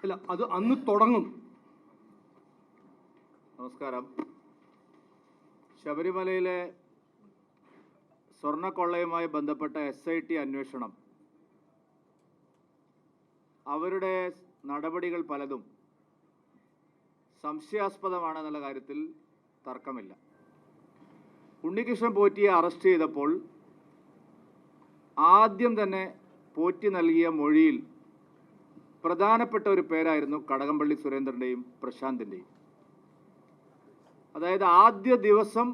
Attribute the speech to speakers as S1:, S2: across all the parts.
S1: അല്ല, അത് അന്ന് തുടങ്ങും.
S2: നമസ്കാരം. ശബരിമലയിലെ സ്വർണ്ണക്കൊള്ളയുമായി ബന്ധപ്പെട്ട SIT അന്വേഷണം, അവരുടെ നടപടികൾ പലതും സംശയാസ്പദമാണെന്നുള്ള കാര്യത്തിൽ തർക്കമില്ല. ഉണ്ണികൃഷ്ണൻ പോറ്റിയെ അറസ്റ്റ് ചെയ്തപ്പോൾ ആദ്യം തന്നെ പോറ്റി നൽകിയ മൊഴിയിൽ പ്രധാനപ്പെട്ട ഒരു പേരായിരുന്നു കടകംപള്ളി സുരേന്ദ്രൻ്റെയും പ്രശാന്തിൻ്റെയും. അതായത് ആദ്യ ദിവസം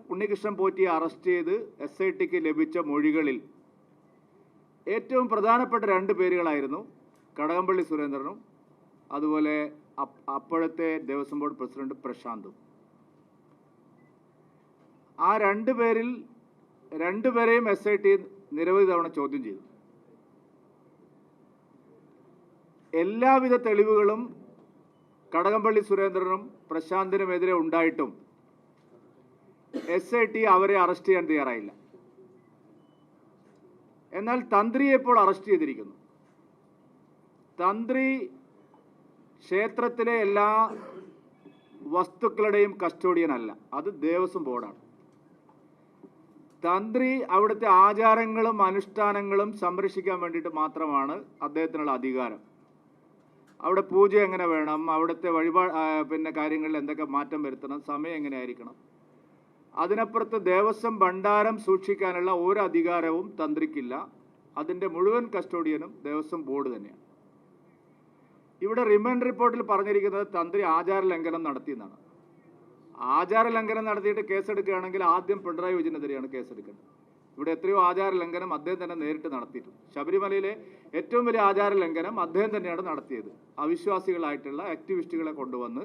S2: ഉണ്ണികൃഷ്ണൻ പോറ്റിയെ അറസ്റ്റ് ചെയ്ത് SITക്ക് ലഭിച്ച മൊഴികളിൽ ഏറ്റവും പ്രധാനപ്പെട്ട രണ്ട് പേരുകളായിരുന്നു കടകംപള്ളി സുരേന്ദ്രനും അതുപോലെ അപ്പോഴത്തെ ദേവസ്വം ബോർഡ് പ്രസിഡന്റ് പ്രശാന്തും. ആ രണ്ടുപേരെയും SIT നിരവധി തവണ ചോദ്യം ചെയ്തു. എല്ലാവിധ തെളിവുകളും കടകംപള്ളി സുരേന്ദ്രനും പ്രശാന്തിനുമെതിരെ ഉണ്ടായിട്ടും SIT അവരെ അറസ്റ്റ് ചെയ്യാൻ തയ്യാറായില്ല. എന്നാൽ തന്ത്രിയെ ഇപ്പോൾ അറസ്റ്റ് ചെയ്തിരിക്കുന്നു. തന്ത്രി ക്ഷേത്രത്തിലെ എല്ലാ വസ്തുക്കളുടെയും കസ്റ്റോഡിയൻ അല്ല, അത് ദേവസ്വം ബോർഡാണ്. തന്ത്രി അവിടുത്തെ ആചാരങ്ങളും അനുഷ്ഠാനങ്ങളും സംരക്ഷിക്കാൻ വേണ്ടിയിട്ട് മാത്രമാണ് അദ്ദേഹത്തിനുള്ള അധികാരം. അവിടെ പൂജ എങ്ങനെ വേണം, അവിടുത്തെ കാര്യങ്ങളിൽ എന്തൊക്കെ മാറ്റം വരുത്തണം, സമയം എങ്ങനെയായിരിക്കണം, അതിനപ്പുറത്ത് ദേവസ്വം ഭണ്ഡാരം സൂക്ഷിക്കാനുള്ള ഒരു അധികാരവും തന്ത്രിക്കില്ല. അതിൻ്റെ മുഴുവൻ കസ്റ്റോഡിയനും ദേവസ്വം ബോർഡ് തന്നെയാണ്. ഇവിടെ റിമാൻഡ് റിപ്പോർട്ടിൽ പറഞ്ഞിരിക്കുന്നത് തന്ത്രി ആചാര ലംഘനം നടത്തിയെന്നാണ്. ആചാര ലംഘനം നടത്തിയിട്ട് കേസെടുക്കുകയാണെങ്കിൽ ആദ്യം പിണറായി വിജയനെതിരെയാണ് കേസെടുക്കേണ്ടത്. ഇവിടെ എത്രയോ ആചാര ലംഘനം അദ്ദേഹം തന്നെ നേരിട്ട് നടത്തിയിട്ടുണ്ട്. ശബരിമലയിലെ ഏറ്റവും വലിയ ആചാര ലംഘനം അദ്ദേഹം തന്നെയാണ് നടത്തിയത്. അവിശ്വാസികളായിട്ടുള്ള ആക്ടിവിസ്റ്റുകളെ കൊണ്ടുവന്ന്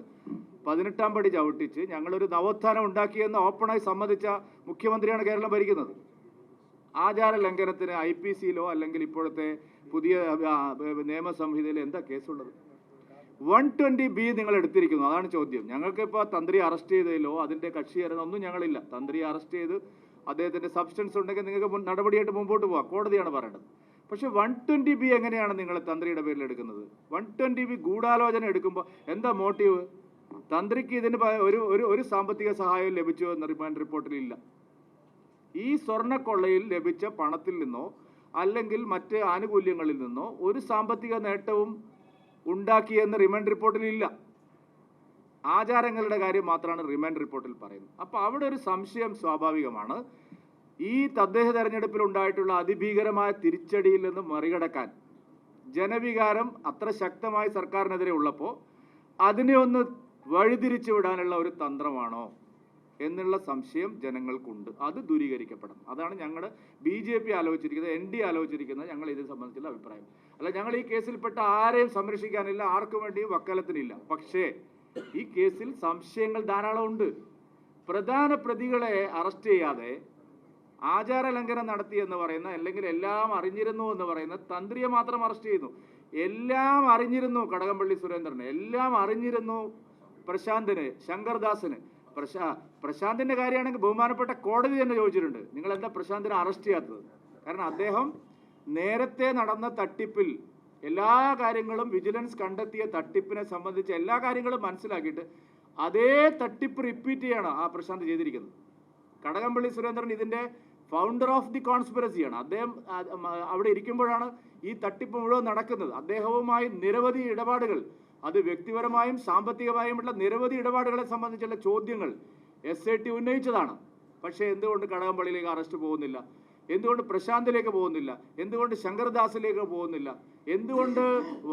S2: 18-ാം പടി ചവിട്ടിച്ച് ഞങ്ങളൊരു നവോത്ഥാനം ഉണ്ടാക്കിയെന്ന് ഓപ്പണായി സമ്മതിച്ച മുഖ്യമന്ത്രിയാണ് കേരളം ഭരിക്കുന്നത്. ആചാര ലംഘനത്തിന് IPCയിലോ അല്ലെങ്കിൽ ഇപ്പോഴത്തെ പുതിയ നിയമസംഹിതയിലോ എന്താ കേസുള്ളത്? 120B നിങ്ങൾ എടുത്തിരിക്കുന്നു, അതാണ് ചോദ്യം. ഞങ്ങൾക്കിപ്പോൾ തന്ത്രി അറസ്റ്റ് ചെയ്തതിലോ അതിൻ്റെ കക്ഷിയേറാൻ ഒന്നും ഞങ്ങളില്ല. തന്ത്രി അറസ്റ്റ് ചെയ്ത് അദ്ദേഹത്തിൻ്റെ സബ്സ്റ്റൻസ് ഉണ്ടെങ്കിൽ നിങ്ങൾക്ക് നടപടിയായിട്ട് മുമ്പോട്ട് പോകാം, കോടതിയാണ് പറയേണ്ടത്. പക്ഷേ 120B എങ്ങനെയാണ് നിങ്ങൾ തന്ത്രിയുടെ പേരിൽ എടുക്കുന്നത്? 120B ഗൂഢാലോചന എടുക്കുമ്പോൾ എന്താ മോട്ടീവ്? തന്ത്രിക്ക് ഇതിന് ഒരു സാമ്പത്തിക സഹായം ലഭിച്ചോ എന്ന് റിമാൻഡ് റിപ്പോർട്ടിൽ ഇല്ല. ഈ സ്വർണ്ണക്കൊള്ളയിൽ ലഭിച്ച പണത്തിൽ നിന്നോ അല്ലെങ്കിൽ മറ്റ് ആനുകൂല്യങ്ങളിൽ നിന്നോ ഒരു സാമ്പത്തിക നേട്ടവും ഉണ്ടാക്കിയെന്ന് റിമാൻഡ് റിപ്പോർട്ടിൽ ഇല്ല. ആചാരങ്ങളുടെ കാര്യം മാത്രമാണ് റിമാൻഡ് റിപ്പോർട്ടിൽ പറയുന്നത്. അപ്പോൾ അവിടെ ഒരു സംശയം സ്വാഭാവികമാണ്. ഈ തദ്ദേശ തെരഞ്ഞെടുപ്പിൽ ഉണ്ടായിട്ടുള്ള അതിഭീകരമായ തിരിച്ചടിയിൽ നിന്ന് മറികടക്കാൻ ജനവികാരം അത്ര ശക്തമായി സർക്കാരിനെതിരെ ഉള്ളപ്പോൾ അതിനെ ഒന്ന് വഴിതിരിച്ചു വിടാനുള്ള ഒരു തന്ത്രമാണോ എന്നുള്ള സംശയം ജനങ്ങൾക്കുണ്ട്. അത് ദൂരീകരിക്കപ്പെടണം. അതാണ് ഞങ്ങൾ BJP ആലോചിച്ചിരിക്കുന്നത്, ND ആലോചിച്ചിരിക്കുന്നത്. ഞങ്ങൾ ഇതിനെ സംബന്ധിച്ചുള്ള അഭിപ്രായം അല്ല. ഞങ്ങൾ ഈ കേസിൽപ്പെട്ട ആരെയും സംരക്ഷിക്കാനില്ല, ആർക്കു വേണ്ടിയും വക്കാലത്തിനില്ല. പക്ഷേ ഈ കേസിൽ സംശയങ്ങൾ ധാരാളം ഉണ്ട്. പ്രധാന പ്രതികളെ അറസ്റ്റ് ചെയ്യാതെ ആചാര ലംഘനം നടത്തി എന്ന് പറയുന്ന അല്ലെങ്കിൽ എല്ലാം അറിഞ്ഞിരുന്നു എന്ന് പറയുന്ന തന്ത്രിയെ മാത്രം അറസ്റ്റ് ചെയ്യുന്നു. എല്ലാം അറിഞ്ഞിരുന്നു കടകംപള്ളി സുരേന്ദ്രന്, എല്ലാം അറിഞ്ഞിരുന്നു പ്രശാന്തിന്, ശങ്കർദാസിന്. പ്രശാന്തിൻ്റെ കാര്യമാണെങ്കിൽ ബഹുമാനപ്പെട്ട കോടതി തന്നെ ചോദിച്ചിട്ടുണ്ട്, നിങ്ങൾ എന്താ പ്രശാന്തിനെ അറസ്റ്റ് ചെയ്യാത്തത്? കാരണം അദ്ദേഹം നേരത്തെ നടന്ന തട്ടിപ്പിൽ എല്ലാ കാര്യങ്ങളും വിജിലൻസ് കണ്ടെത്തിയ തട്ടിപ്പിനെ സംബന്ധിച്ച എല്ലാ കാര്യങ്ങളും മനസ്സിലാക്കിയിട്ട് അതേ തട്ടിപ്പ് റിപ്പീറ്റ് ചെയ്യാണ് ആ പ്രശാന്ത് ചെയ്തിരിക്കുന്നത്. കടകംപള്ളി സുരേന്ദ്രൻ ഇതിൻ്റെ ഫൗണ്ടർ ഓഫ് ദി കോൺസ്പിറസിയാണ്. അദ്ദേഹം അവിടെ ഇരിക്കുമ്പോഴാണ് ഈ തട്ടിപ്പ് മുഴുവൻ നടക്കുന്നത്. അദ്ദേഹവുമായി നിരവധി ഇടപാടുകൾ, അത് വ്യക്തിപരമായും സാമ്പത്തികമായുമുള്ള നിരവധി ഇടപാടുകളെ സംബന്ധിച്ചുള്ള ചോദ്യങ്ങൾ SIT ഉന്നയിച്ചതാണ്. പക്ഷേ എന്തുകൊണ്ട് കടകംപള്ളിയിലേക്ക് അറസ്റ്റ് പോകുന്നില്ല? എന്തുകൊണ്ട് പ്രശാന്തിലേക്ക് പോകുന്നില്ല? എന്തുകൊണ്ട് ശങ്കർദാസിലേക്ക് പോകുന്നില്ല? എന്തുകൊണ്ട്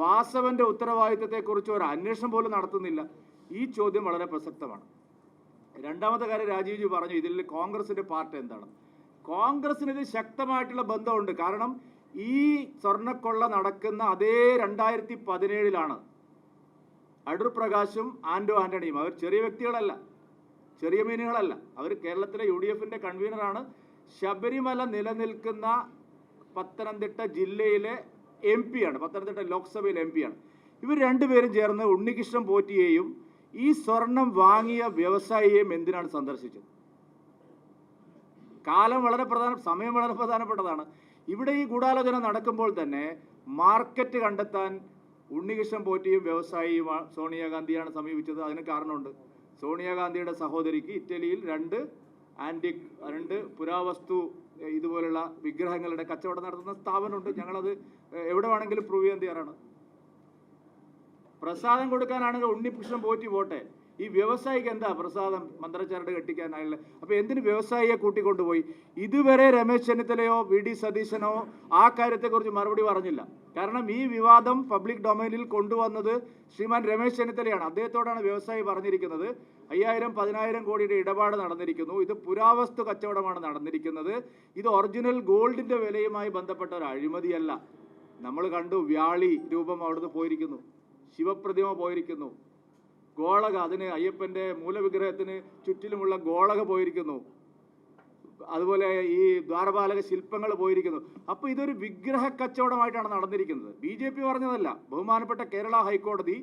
S2: വാസവന്റെ ഉത്തരവാദിത്തത്തെക്കുറിച്ച് ഒരു അന്വേഷണം പോലും നടത്തുന്നില്ല? ഈ ചോദ്യം വളരെ പ്രസക്തമാണ്. രണ്ടാമത്തെ കാര്യം, രാജീവ്ജി പറഞ്ഞു ഇതിൽ കോൺഗ്രസിന്റെ പാർട്ട് എന്താണ്? കോൺഗ്രസിന് ഇത് ശക്തമായിട്ടുള്ള ബന്ധമുണ്ട്. കാരണം ഈ സ്വർണ്ണക്കൊള്ള നടക്കുന്ന അതേ 2017 അടൂർ പ്രകാശും ആന്റണിയും, അവർ ചെറിയ വ്യക്തികളല്ല, ചെറിയ മീനുകളല്ല. അവർ കേരളത്തിലെ UDFന്റെ കൺവീനറാണ്. ശബരിമല നിലനിൽക്കുന്ന പത്തനംതിട്ട ജില്ലയിലെ MP ആണ്, പത്തനംതിട്ട ലോക്സഭയിലെ MP ആണ്. ഇവർ രണ്ടുപേരും ചേർന്ന് ഉണ്ണികൃഷ്ണൻ പോറ്റിയെയും ഈ സ്വർണം വാങ്ങിയ വ്യവസായിയെയും എന്തിനാണ് സന്ദർശിച്ചത്? സമയം വളരെ പ്രധാനപ്പെട്ടതാണ്. ഇവിടെ ഈ ഗൂഢാലോചന നടക്കുമ്പോൾ തന്നെ മാർക്കറ്റ് കണ്ടെത്താൻ ഉണ്ണികൃഷ്ണൻ പോറ്റിയും വ്യവസായിയും സോണിയാഗാന്ധിയാണ് സമീപിച്ചത്. അതിന് കാരണമുണ്ട്. സോണിയാഗാന്ധിയുടെ സഹോദരിക്ക് ഇറ്റലിയിൽ രണ്ട് പുരാവസ്തു ഇതുപോലുള്ള വിഗ്രഹങ്ങളുടെ കച്ചവടം നടത്തുന്ന സ്ഥാപനമുണ്ട്. ഞങ്ങളത് എവിടെ വേണമെങ്കിലും പ്രൂവ് ചെയ്യാൻ തയ്യാറാണ്. പ്രസാദം കൊടുക്കാനാണെങ്കിൽ ഉണ്ണികൃഷ്ണൻ പോറ്റി പോട്ടെ, ഈ വ്യവസായിക്ക് എന്താ പ്രസാദം മന്ത്രച്ചാരട് കെട്ടിക്കാനായുള്ള? അപ്പോൾ എന്തിന് വ്യവസായിയെ കൂട്ടിക്കൊണ്ടുപോയി? ഇതുവരെ രമേശ് ചെന്നിത്തലയോ VD സതീശനോ ആ കാര്യത്തെക്കുറിച്ച് മറുപടി പറഞ്ഞില്ല. കാരണം ഈ വിവാദം പബ്ലിക് ഡൊമൈനിൽ കൊണ്ടുവന്നത് ശ്രീമാൻ രമേശ് ചെന്നിത്തലയാണ്. അദ്ദേഹത്തോടാണ് വ്യവസായി പറഞ്ഞിരിക്കുന്നത് 5000-10,000 കോടിയുടെ ഇടപാട് നടന്നിരിക്കുന്നു, ഇത് പുരാവസ്തു കച്ചവടമാണ് നടന്നിരിക്കുന്നത്, ഇത് ഒറിജിനൽ ഗോൾഡിന്റെ വിലയുമായി ബന്ധപ്പെട്ട ഒരു അഴിമതിയല്ല. നമ്മൾ കണ്ടു, വ്യാളി രൂപം അവിടുന്ന് പോയിരിക്കുന്നു, ശിവപ്രതിമ പോയിരിക്കുന്നു, ഗോളക, അതിന് അയ്യപ്പന്റെ മൂലവിഗ്രഹത്തിന് ചുറ്റിലുമുള്ള ഗോളക പോയിരിക്കുന്നു, അതുപോലെ ഈ ദ്വാരപാലക ശില്പങ്ങൾ പോയിരിക്കുന്നു. അപ്പോൾ ഇതൊരു വിഗ്രഹ കച്ചവടമായിട്ടാണ് നടന്നിരിക്കുന്നത്. BJP പറഞ്ഞതല്ല. ബഹുമാനപ്പെട്ട കേരള ഹൈക്കോടതി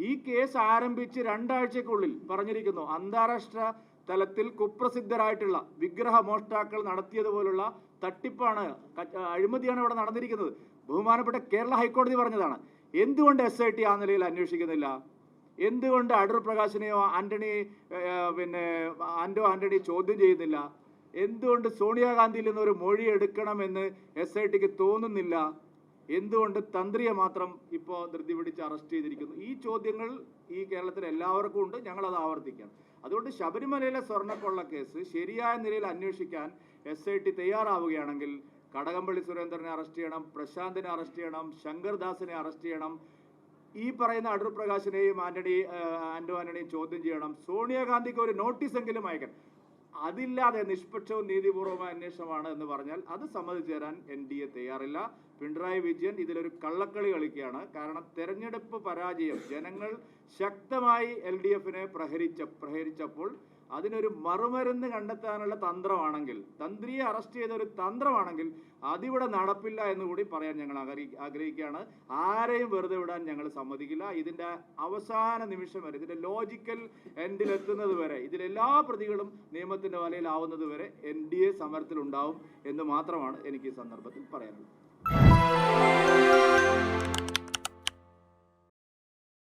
S2: ഈ കേസ് ആരംഭിച്ച് 2 ആഴ്ചക്കുള്ളിൽ പറഞ്ഞിരിക്കുന്നു, അന്താരാഷ്ട്ര തലത്തിൽ കുപ്രസിദ്ധരായിട്ടുള്ള വിഗ്രഹ മോഷ്ടാക്കൾ നടത്തിയതുപോലുള്ള തട്ടിപ്പാണ്, അഴിമതിയാണ് ഇവിടെ നടന്നിരിക്കുന്നത്. ബഹുമാനപ്പെട്ട കേരള ഹൈക്കോടതി പറഞ്ഞതാണ്. എന്തുകൊണ്ട് SIT ആ നിലയിൽ അന്വേഷിക്കുന്നില്ല? എന്തുകൊണ്ട് അടൂർ പ്രകാശിനെയോ ആന്റോ ആന്റണി ചോദ്യം ചെയ്യുന്നില്ല? എന്തുകൊണ്ട് സോണിയാഗാന്ധിയിൽ നിന്നൊരു മൊഴി എടുക്കണമെന്ന് SITക്ക് തോന്നുന്നില്ല? എന്തുകൊണ്ട് തന്ത്രിയെ മാത്രം ഇപ്പോൾ ധൃതി പിടിച്ച് അറസ്റ്റ് ചെയ്തിരിക്കുന്നു? ഈ ചോദ്യങ്ങൾ ഈ കേരളത്തിൽ എല്ലാവർക്കും ഉണ്ട്. ഞങ്ങളത് ആവർത്തിക്കണം. അതുകൊണ്ട് ശബരിമലയിലെ സ്വർണ്ണക്കൊള്ള കേസ് ശരിയായ നിലയിൽ അന്വേഷിക്കാൻ SIT തയ്യാറാവുകയാണെങ്കിൽ കടകംപള്ളി സുരേന്ദ്രനെ അറസ്റ്റ് ചെയ്യണം, പ്രശാന്തിനെ അറസ്റ്റ് ചെയ്യണം, ശങ്കർദാസിനെ അറസ്റ്റ് ചെയ്യണം, ഈ പറയുന്ന അടൂർ പ്രകാശിനെയും ആന്റോ ആന്റണിയും ചോദ്യം ചെയ്യണം, സോണിയാഗാന്ധിക്ക് ഒരു നോട്ടീസ് എങ്കിലും അയക്കണം. അതില്ലാതെ നിഷ്പക്ഷവും നീതിപൂർവമായ അന്വേഷണമാണ് എന്ന് പറഞ്ഞാൽ അത് സമ്മതിച്ചു തരാൻ NDA തയ്യാറില്ല. പിണറായി വിജയൻ ഇതിലൊരു കള്ളക്കളി കളിക്കുകയാണ്. കാരണം തെരഞ്ഞെടുപ്പ് പരാജയം ജനങ്ങൾ ശക്തമായി LDFനെ പ്രഹരിച്ചപ്പോൾ അതിനൊരു മറുമരുന്ന് കണ്ടെത്താനുള്ള തന്ത്രമാണെങ്കിൽ, തന്ത്രിയെ അറസ്റ്റ് ചെയ്ത ഒരു തന്ത്രമാണെങ്കിൽ അതിവിടെ നടപ്പില്ല എന്നുകൂടി പറയാൻ ഞങ്ങൾ ആഗ്രഹിക്കുകയാണ്. ആരെയും വെറുതെ വിടാൻ ഞങ്ങൾ സമ്മതിക്കില്ല. ഇതിൻ്റെ അവസാന നിമിഷം വരെ, ഇതിൻ്റെ ലോജിക്കൽ എൻഡിലെത്തുന്നത് വരെ, ഇതിലെല്ലാ പ്രതികളും നിയമത്തിൻ്റെ വലയിലാവുന്നത് വരെ NDA സമരത്തിലുണ്ടാവും എന്ന് മാത്രമാണ് എനിക്ക് ഈ സന്ദർഭത്തിൽ പറയാനുള്ളത്.